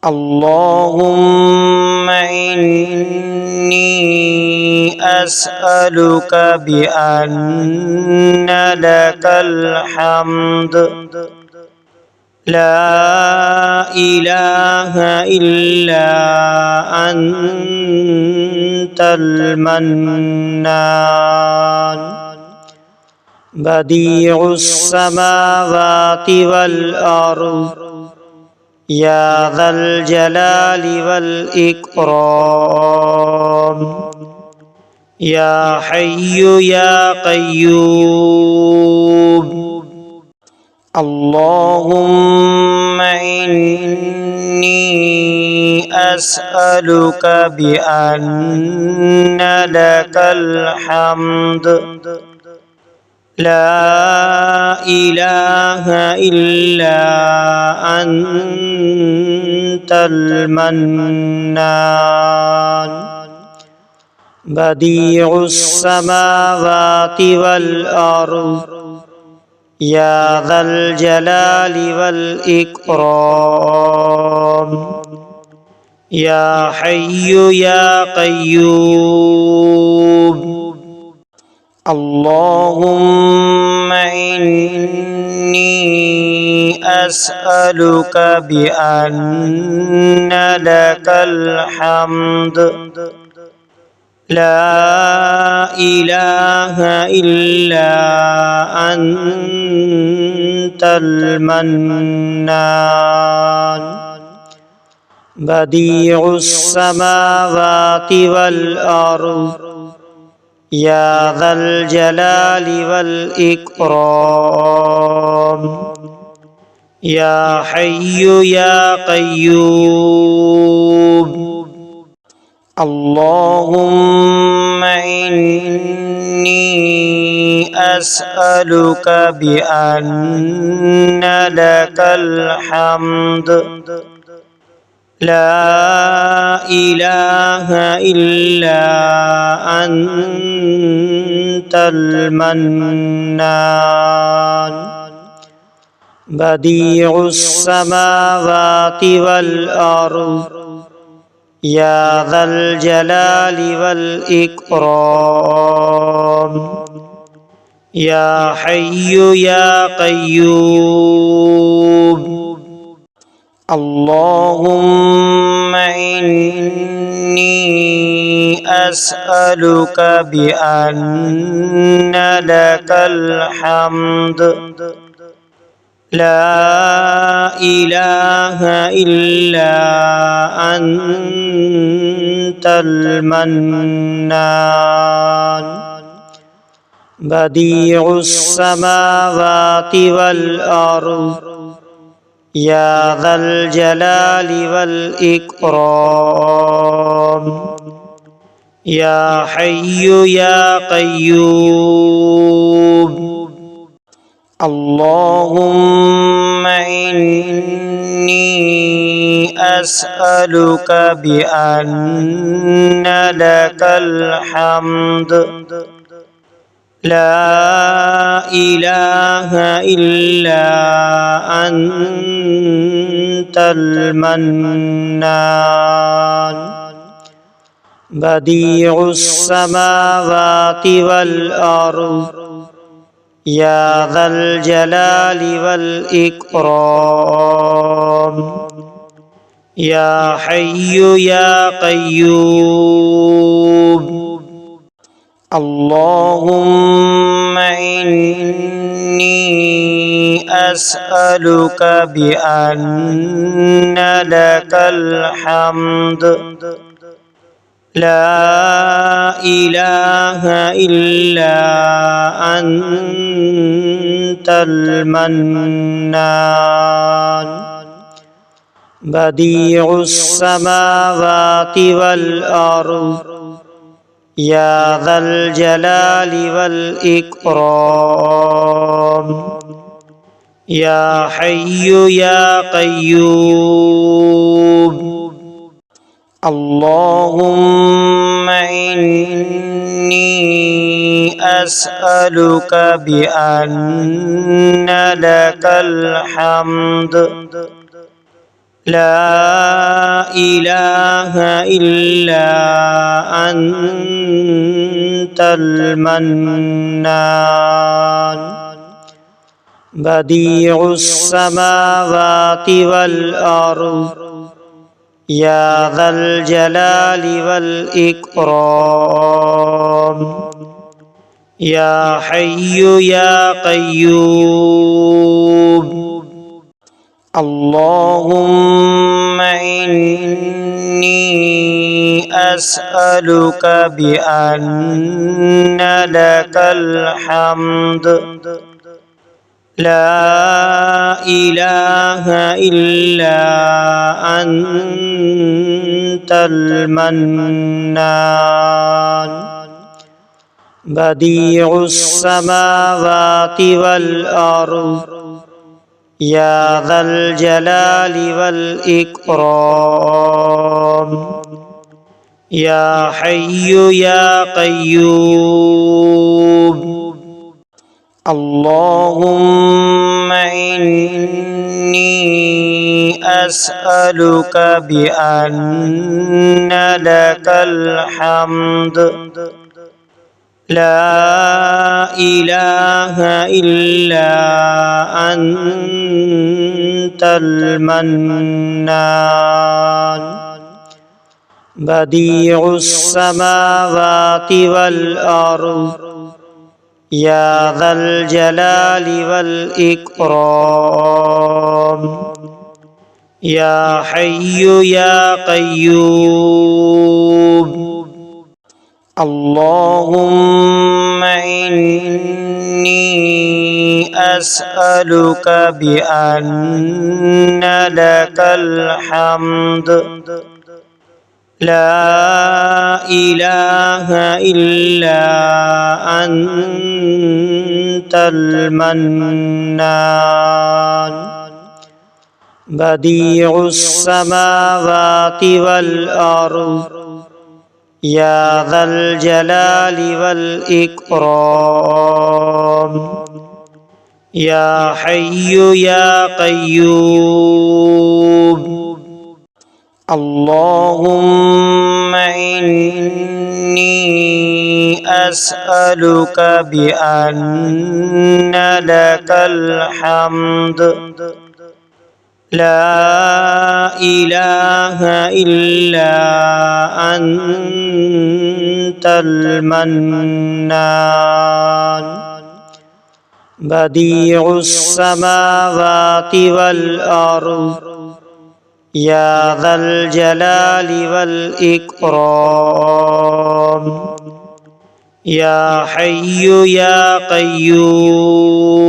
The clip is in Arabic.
اللهم إني أسألك بأن لك الحمد لا إله إلا أنت المنان بديع السماوات والأرض يا ذا الجلال والإكرام يا حي يا قيوم اللهم إني أسألك بأن لك الحمد لا إله إلا أنت المنان بديع السماوات والأرض يا ذا الجلال والإكرام يا حي يا قيوم اللهم إني أسألك بأن لك الحمد لا إله إلا أنت المنان بديع السماوات والأرض يا ذا الجلال والإكرام يا حي يا قيوم اللهم إني أسألك بأن لك الحمد لا إله إلا أنت المنان بديع السماوات والأرض يا ذا الجلال والإكرام يا حي يا قيوم اللهم إني أسألك بأن لك الحمد لا إله إلا أنت المنان بديع السماوات والأرض يا ذا الجلال والإكرام يا حي يا قيوم اللهم إني أسألك بأن لك الحمد لا إله إلا أنت المنان بديع السماوات والأرض يا ذا الجلال والإكرام يا حي يا قيوم اللهم إني أسألك بأن لك الحمد لا إله إلا أنت المنان بديع السماوات والأرض يا ذا الجلال والإكرام يا حي يا قيوم اللهم إني أسألك بأن لك الحمد لا إله إلا أنت المنان بديع السماوات والأرض يا ذا الجلال والإكرام يا حي يا قيوم اللهم إني أسألك بأن لك الحمد لا إله إلا أنت المنان بديع السماوات والأرض يا ذا الجلال والإكرام يا حي يا قيوم اللهم إني أسألك بأن لك الحمد لا إله إلا أنت المنان بديع السماوات والأرض يا ذا الجلال والإكرام يا حي يا قيوم اللهم إني أسألك بأن لك الحمد لا إله إلا أنت المنان بديع السماوات والأرض يا ذا الجلال والإكرام يا حي يا قيوم اللهم إني أسألك بأن لك الحمد لا إله إلا أنت المنان بديع السماوات والأرض يا ذا الجلال والإكرام يا حي يا قيوم